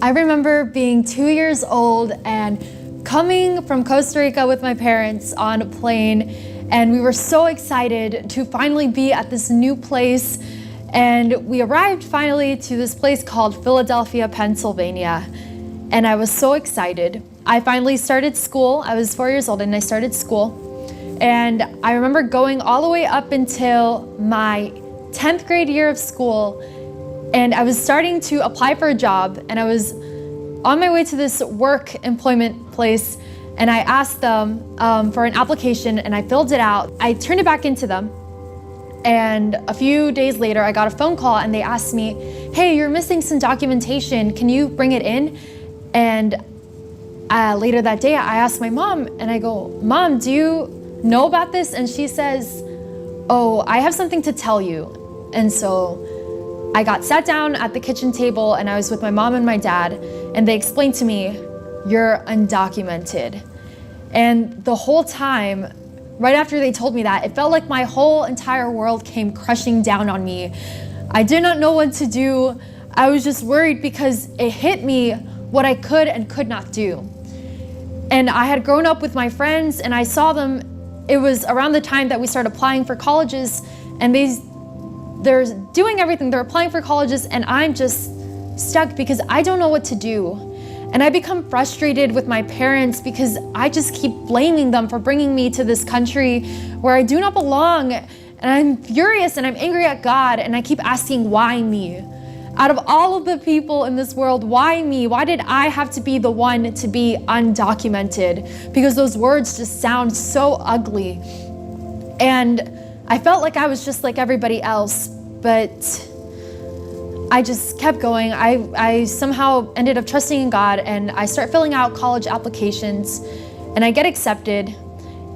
I remember being 2 years old and coming from Costa Rica with my parents on a plane, and we were so excited to finally be at this new place. And we arrived finally to this place called Philadelphia, Pennsylvania, and I was so excited. I finally started school. I was 4 years old and I started school. And I remember going all the way up until my 10th grade year of school, and I was starting to apply for a job, and I was on my way to this work employment place, and I asked them for an application, and I filled it out. I turned it back into them, and a few days later I got a phone call and they asked me, hey, you're missing some documentation, can you bring it in? And later that day I asked my mom, and I go, Mom, do you know about this? And she says, oh, I have something to tell you. And so I got sat down at the kitchen table, and I was with my mom and my dad, and they explained to me, you're undocumented. And the whole time, right after they told me that, it felt like my whole entire world came crushing down on me. I did not know what to do. I was just worried because it hit me what I could and could not do. And I had grown up with my friends, and I saw them. It was around the time that we started applying for colleges, and they're doing everything. They're applying for colleges, and I'm just stuck because I don't know what to do. And I become frustrated with my parents because I just keep blaming them for bringing me to this country where I do not belong. And I'm furious and I'm angry at God, and I keep asking, why me? Out of all of the people in this world, why me? Why did I have to be the one to be undocumented? Because those words just sound so ugly. And I felt like I was just like everybody else, but I just kept going. I somehow ended up trusting in God, and I start filling out college applications, and I get accepted.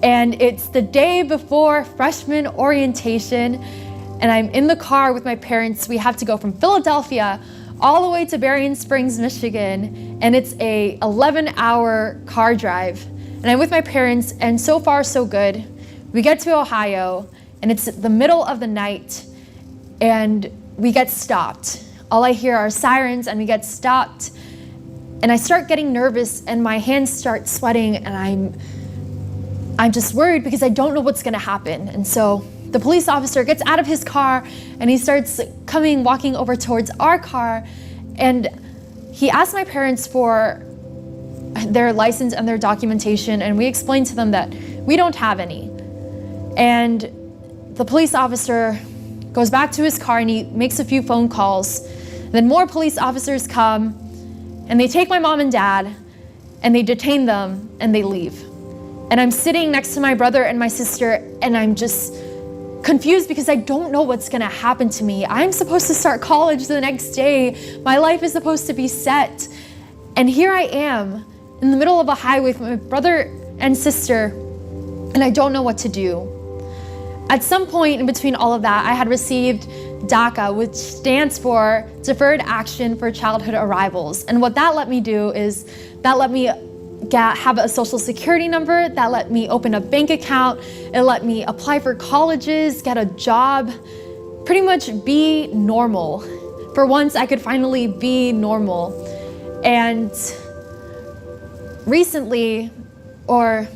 And it's the day before freshman orientation, and I'm in the car with my parents. We have to go from Philadelphia all the way to Berrien Springs, Michigan, and it's a 11-hour car drive. And I'm with my parents, and so far so good. We get to Ohio, and it's the middle of the night, and we get stopped. All I hear are sirens, and we get stopped. And I start getting nervous, and my hands start sweating, and I'm just worried because I don't know what's gonna happen. And so the police officer gets out of his car, and he starts walking over towards our car, and he asked my parents for their license and their documentation, and we explained to them that we don't have any. And the police officer goes back to his car, and he makes a few phone calls. Then more police officers come, and they take my mom and dad, and they detain them, and they leave. And I'm sitting next to my brother and my sister, and I'm just confused because I don't know what's gonna happen to me. I'm supposed to start college the next day. My life is supposed to be set. And here I am in the middle of a highway with my brother and sister, and I don't know what to do. At some point in between all of that, I had received DACA, which stands for Deferred Action for Childhood Arrivals. And what that let me do is that let me have a social security number, that let me open a bank account, it let me apply for colleges, get a job, pretty much be normal. For once, I could finally be normal. And recently, or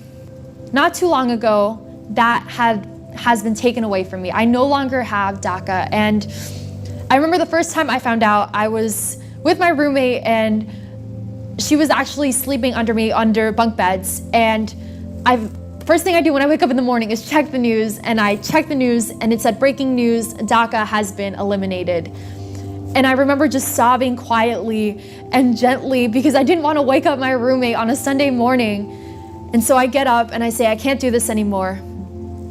not too long ago, that has been taken away from me. I no longer have DACA. And I remember the first time I found out, I was with my roommate, and she was actually sleeping under bunk beds. And first thing I do when I wake up in the morning is check the news, and I checked the news, and it said, breaking news, DACA has been eliminated. And I remember just sobbing quietly and gently because I didn't want to wake up my roommate on a Sunday morning. And so I get up and I say, I can't do this anymore.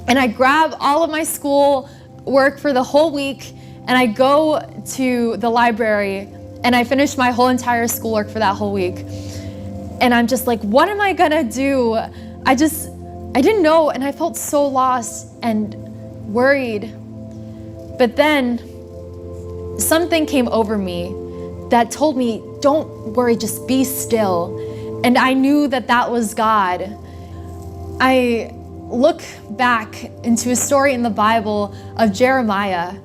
And I grab all of my school work for the whole week, and I go to the library, and I finish my whole entire schoolwork for that whole week. And I'm just like, what am I gonna do? I didn't know, and I felt so lost and worried. But then something came over me that told me, don't worry, just be still. And I knew that that was God. I look back into a story in the Bible of Jeremia,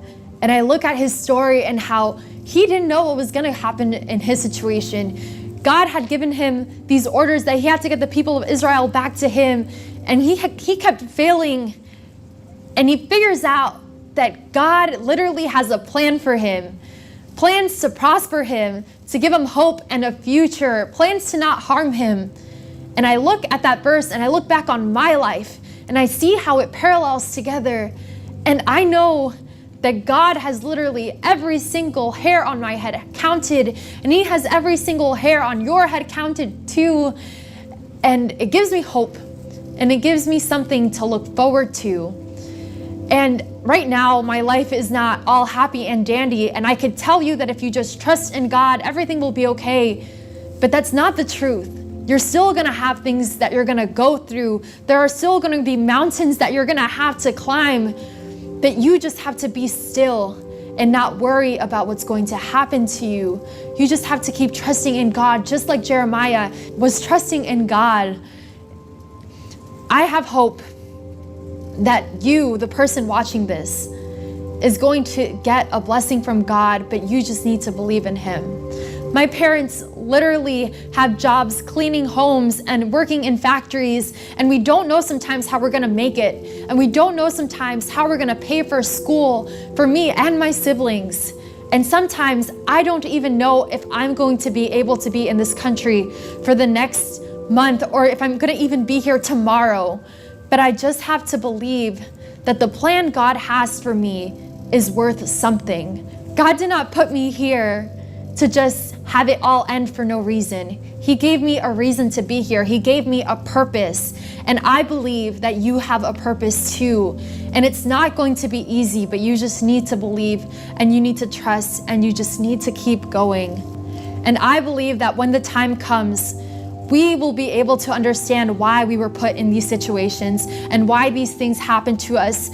And I look at his story and how he didn't know what was going to happen in his situation. God had given him these orders that he had to get the people of Israel back to him. And he kept failing. And he figures out that God literally has a plan for him. Plans to prosper him, to give him hope and a future. Plans to not harm him. And I look at that verse and I look back on my life and I see how it parallels together. And I know that God has literally every single hair on my head counted, and he has every single hair on your head counted too. And it gives me hope, and it gives me something to look forward to. And right now, my life is not all happy and dandy, and I could tell you that if you just trust in God, everything will be okay. But that's not the truth. You're still gonna have things that you're gonna go through. There are still gonna be mountains that you're gonna have to climb. But you just have to be still and not worry about what's going to happen to you. You just have to keep trusting in God, just like Jeremiah was trusting in God. I have hope that you, the person watching this, is going to get a blessing from God, but you just need to believe in him. My parents literally have jobs cleaning homes and working in factories, and we don't know sometimes how we're gonna make it. And we don't know sometimes how we're gonna pay for school for me and my siblings. And sometimes I don't even know if I'm going to be able to be in this country for the next month or if I'm gonna even be here tomorrow. But I just have to believe that the plan God has for me is worth something. God did not put me here to just have it all end for no reason. He gave me a reason to be here. He gave me a purpose. And I believe that you have a purpose too. And it's not going to be easy, but you just need to believe and you need to trust and you just need to keep going. And I believe that when the time comes, we will be able to understand why we were put in these situations and why these things happen to us.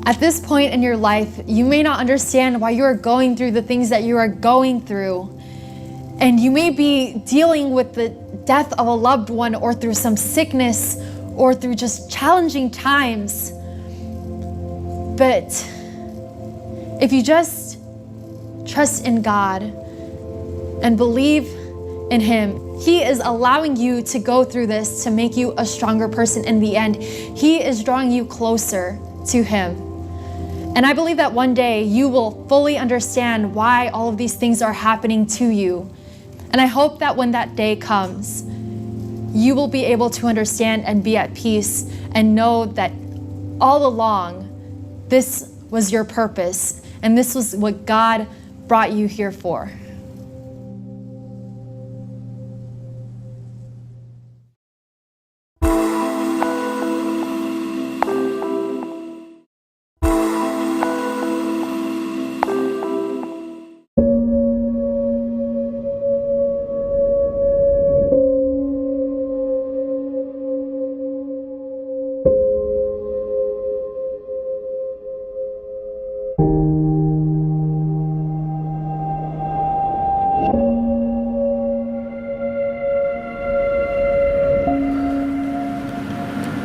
At this point in your life, you may not understand why you are going through the things that you are going through. And you may be dealing with the death of a loved one or through some sickness or through just challenging times. But if you just trust in God and believe in him, he is allowing you to go through this to make you a stronger person in the end. He is drawing you closer to him. And I believe that one day you will fully understand why all of these things are happening to you. And I hope that when that day comes, you will be able to understand and be at peace and know that all along, this was your purpose and this was what God brought you here for.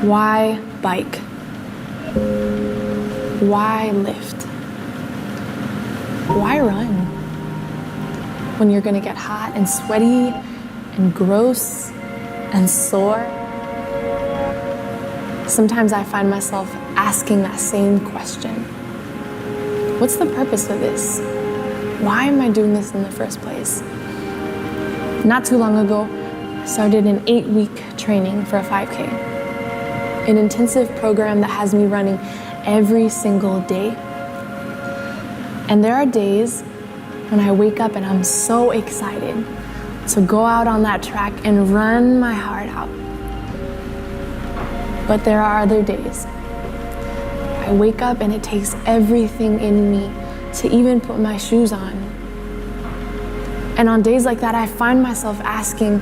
Why bike? Why lift? Why run? When you're gonna get hot and sweaty and gross and sore? Sometimes I find myself asking that same question. What's the purpose of this? Why am I doing this in the first place? Not too long ago, I started an 8-week training for a 5K. An intensive program that has me running every single day. And there are days when I wake up and I'm so excited to go out on that track and run my heart out. But there are other days. I wake up and it takes everything in me to even put my shoes on. And on days like that, I find myself asking,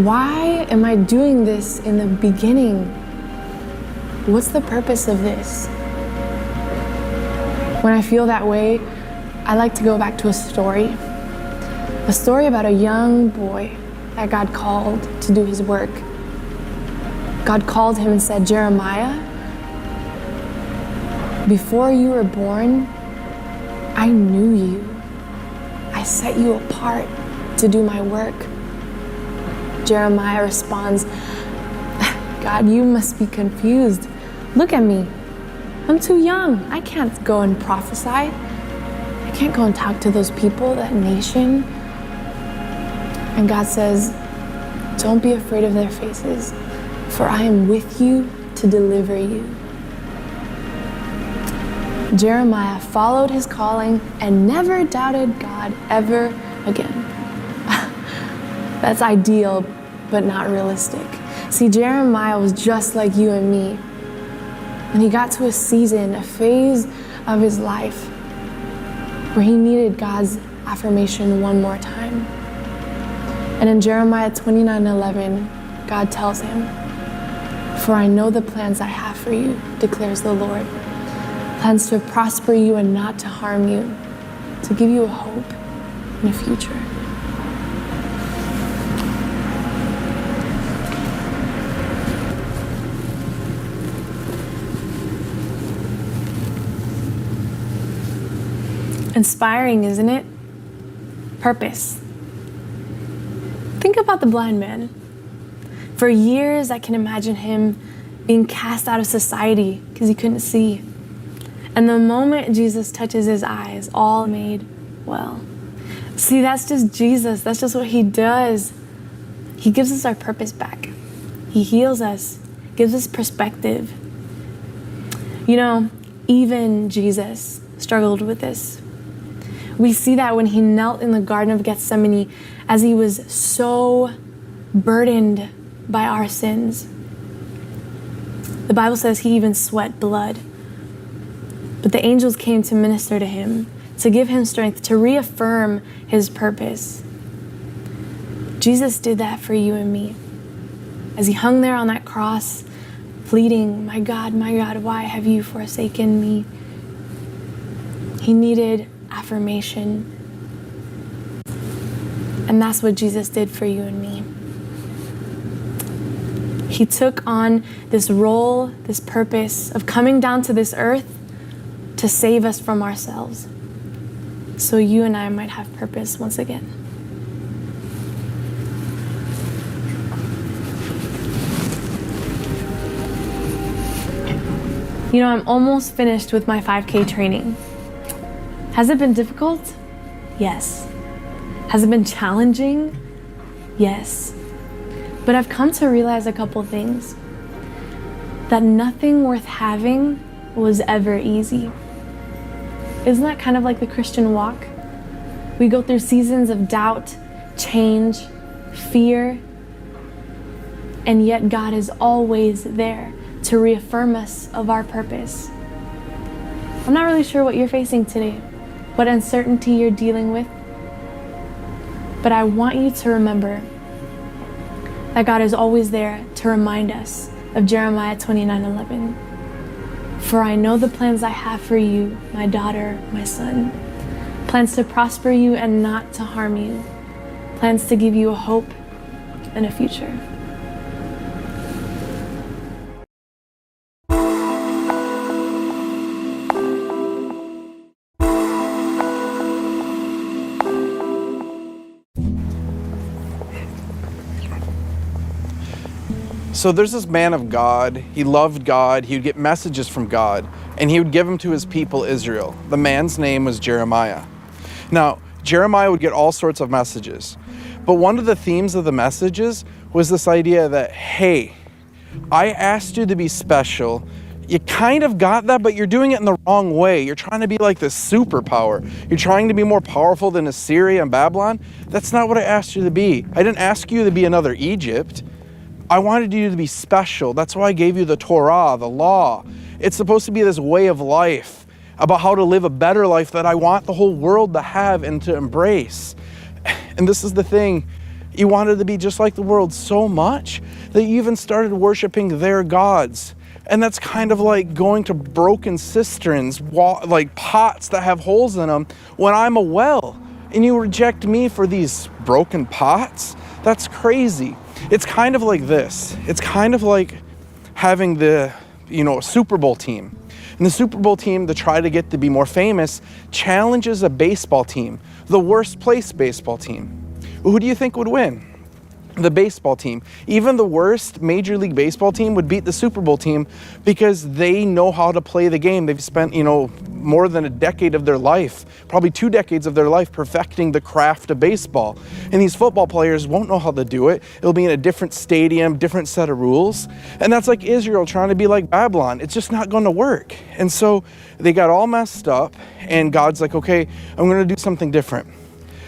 why am I doing this in the beginning? What's the purpose of this? When I feel that way, I like to go back to a story about a young boy that God called to do his work. God called him and said, Jeremiah, before you were born, I knew you. I set you apart to do my work. Jeremiah responds, God, you must be confused. Look at me. I'm too young. I can't go and prophesy. I can't go and talk to those people, that nation. And God says, don't be afraid of their faces, for I am with you to deliver you. Jeremiah followed his calling and never doubted God ever again. That's ideal, but not realistic. See, Jeremiah was just like you and me. And he got to a season, a phase of his life where he needed God's affirmation one more time. And in Jeremiah 29:11, God tells him, for I know the plans I have for you, declares the Lord. Plans to prosper you and not to harm you, to give you a hope and a future. Inspiring, isn't it? Purpose. Think about the blind man. For years, I can imagine him being cast out of society because he couldn't see. And the moment Jesus touches his eyes, all made well. See, that's just Jesus. That's just what he does. He gives us our purpose back. He heals us, gives us perspective. You know, even Jesus struggled with this. We see that when he knelt in the Garden of Gethsemane as he was so burdened by our sins. The Bible says he even sweat blood. But the angels came to minister to him, to give him strength, to reaffirm his purpose. Jesus did that for you and me. As he hung there on that cross, pleading, my God, why have you forsaken me? He needed affirmation. And that's what Jesus did for you and me. He took on this role, this purpose of coming down to this earth to save us from ourselves, so you and I might have purpose once again. You know, I'm almost finished with my 5K training. Has it been difficult? Yes. Has it been challenging? Yes. But I've come to realize a couple things. That nothing worth having was ever easy. Isn't that kind of like the Christian walk? We go through seasons of doubt, change, fear, and yet God is always there to reaffirm us of our purpose. I'm not really sure what you're facing today, what uncertainty you're dealing with, but I want you to remember that God is always there to remind us of Jeremiah 29:11. For I know the plans I have for you, my daughter, my son. Plans to prosper you and not to harm you. Plans to give you a hope and a future. So there's this man of God. He loved God. He would get messages from God, and he would give them to his people, Israel. The man's name was Jeremiah. Now, Jeremiah would get all sorts of messages, but one of the themes of the messages was this idea that, hey, I asked you to be special. You kind of got that, but you're doing it in the wrong way. You're trying to be like this superpower. You're trying to be more powerful than Assyria and Babylon. That's not what I asked you to be. I didn't ask you to be another Egypt. I wanted you to be special. That's why I gave you the Torah, the law. It's supposed to be this way of life about how to live a better life that I want the whole world to have and to embrace. And this is the thing. You wanted to be just like the world so much that you even started worshiping their gods. And that's kind of like going to broken cisterns, like pots that have holes in them, when I'm a well. And you reject me for these broken pots? That's crazy. It's kind of like this. It's kind of like having the, Super Bowl team. And the Super Bowl team, to try to get to be more famous, challenges a baseball team, the worst placed baseball team. Who do you think would win? The baseball team. Even the worst Major League Baseball team would beat the Super Bowl team because they know how to play the game. They've spent, more than a decade of their life, probably 2 decades of their life, perfecting the craft of baseball. And these football players won't know how to do it. It'll be in a different stadium, different set of rules. And that's like Israel trying to be like Babylon. It's just not going to work. And so they got all messed up, and God's like, okay, I'm going to do something different.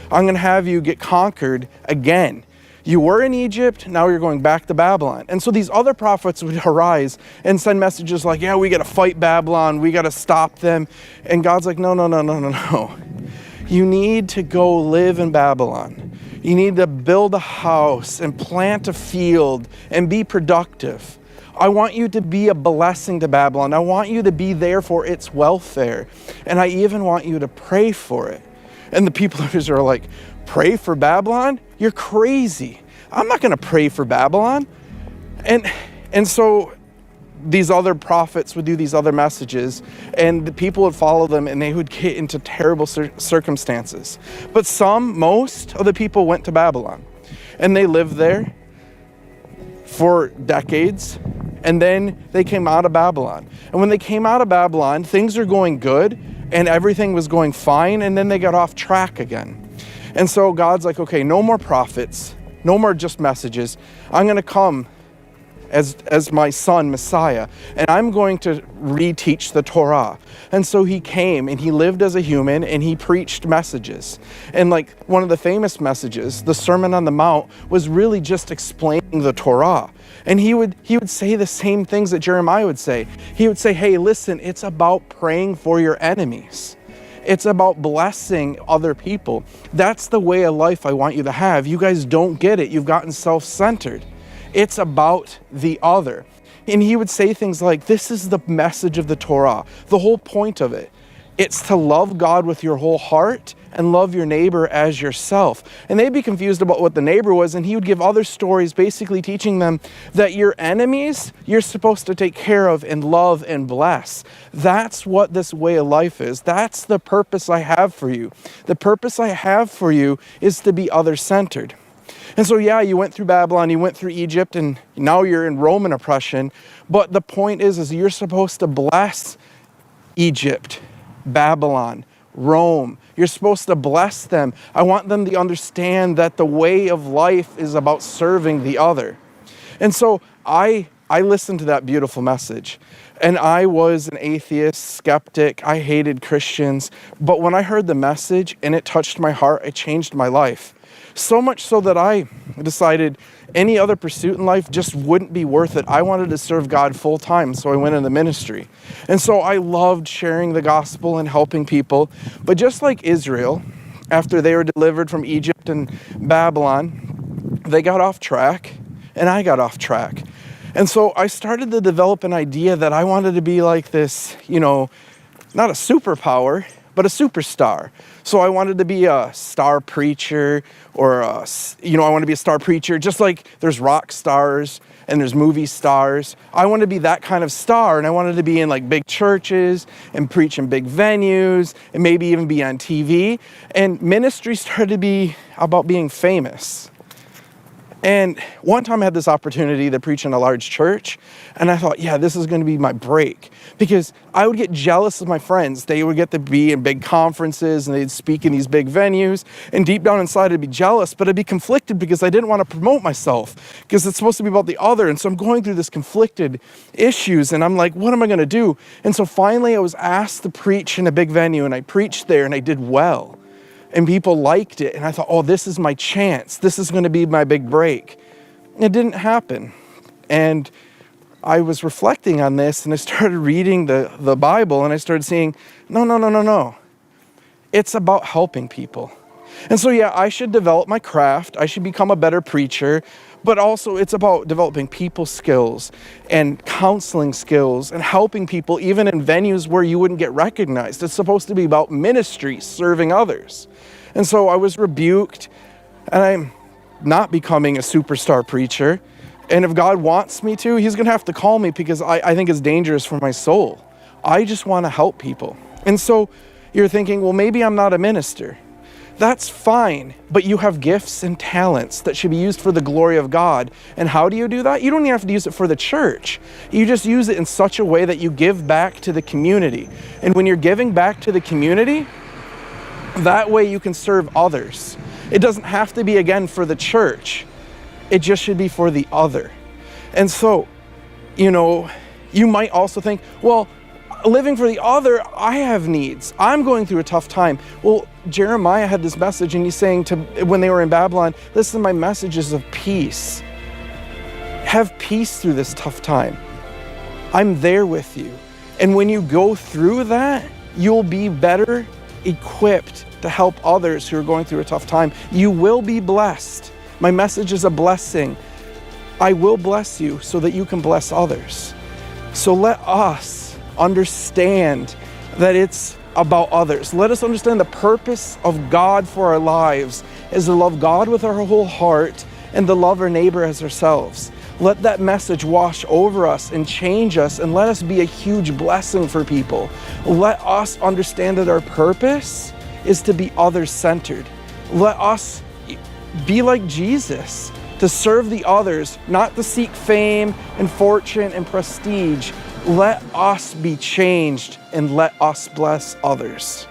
I'm going to have you get conquered again. You were in Egypt, now you're going back to Babylon. And so these other prophets would arise and send messages like, yeah, we got to fight Babylon, we got to stop them. And God's like, no. You need to go live in Babylon. You need to build a house and plant a field and be productive. I want you to be a blessing to Babylon. I want you to be there for its welfare. And I even want you to pray for it. And the people of Israel are like, pray for Babylon? You're crazy. I'm not going to pray for Babylon. And so these other prophets would do these other messages, and the people would follow them, and they would get into terrible circumstances. But most of the people went to Babylon, and they lived there for decades, and then they came out of Babylon. And when they came out of Babylon, things are going good, and everything was going fine, and then they got off track again. And so God's like, okay, no more prophets, no more just messages. I'm going to come as my son, Messiah, and I'm going to reteach the Torah. And so he came and he lived as a human and he preached messages. And like one of the famous messages, the Sermon on the Mount, was really just explaining the Torah. And he would say the same things that Jeremiah would say. He would say, hey, listen, it's about praying for your enemies. It's about blessing other people. That's the way of life I want you to have. You guys don't get it. You've gotten self-centered. It's about the other. And he would say things like, this is the message of the Torah, the whole point of it. It's to love God with your whole heart and love your neighbor as yourself. And they'd be confused about what the neighbor was, and he would give other stories basically teaching them that your enemies, you're supposed to take care of and love and bless. That's what this way of life is. That's the purpose I have for you. The purpose I have for you is to be other-centered. And so, yeah, you went through Babylon, you went through Egypt, and now you're in Roman oppression. But the point is you're supposed to bless Egypt, Babylon, Rome. You're supposed to bless them. I want them to understand that the way of life is about serving the other. And so I listened to that beautiful message. And I was an atheist, skeptic. I hated Christians. But when I heard the message and it touched my heart, it changed my life. So much so that I decided any other pursuit in life just wouldn't be worth it. I wanted to serve God full time, so I went into ministry. And so I loved sharing the gospel and helping people. But just like Israel, after they were delivered from Egypt and Babylon, they got off track, and I got off track. And so I started to develop an idea that I wanted to be like this, not a superpower, but a superstar. So I wanted to be a star preacher, or I want to be a star preacher, just like there's rock stars and there's movie stars. I wanted to be that kind of star, and I wanted to be in like big churches and preach in big venues and maybe even be on TV. And ministry started to be about being famous. And one time I had this opportunity to preach in a large church, and I thought, yeah, this is going to be my break, because I would get jealous of my friends. They would get to be in big conferences and they'd speak in these big venues, and deep down inside I'd be jealous, but I'd be conflicted because I didn't want to promote myself because it's supposed to be about the other. And so I'm going through this conflicted issues, and I'm like, what am I going to do? And so finally I was asked to preach in a big venue, and I preached there and I did well. And people liked it, and I thought, oh, this is my chance. This is going to be my big break. It didn't happen. And I was reflecting on this, and I started reading the Bible, and I started seeing, no. It's about helping people. And so, yeah, I should develop my craft. I should become a better preacher. But also it's about developing people skills and counseling skills and helping people even in venues where you wouldn't get recognized. It's supposed to be about ministry, serving others. And so I was rebuked, and I'm not becoming a superstar preacher. And if God wants me to, he's going to have to call me, because I think it's dangerous for my soul. I just want to help people. And so you're thinking, well, maybe I'm not a minister. That's fine, but you have gifts and talents that should be used for the glory of God. And how do you do that? You don't even have to use it for the church. You just use it in such a way that you give back to the community. And when you're giving back to the community, that way you can serve others. It doesn't have to be, again, for the church. It just should be for the other. And so, you know, you might also think, well, living for the other, I have needs. I'm going through a tough time. Well, Jeremiah had this message, and he's saying to, when they were in Babylon, listen, my message is of peace. Have peace through this tough time. I'm there with you. And when you go through that, you'll be better equipped to help others who are going through a tough time. You will be blessed. My message is a blessing. I will bless you so that you can bless others. So let us understand that it's about others. Let us understand the purpose of God for our lives is to love God with our whole heart and to love our neighbor as ourselves. Let that message wash over us and change us, and let us be a huge blessing for people. Let us understand that our purpose is to be others-centered. Let us be like Jesus, to serve the others, not to seek fame and fortune and prestige. Let us be changed and let us bless others.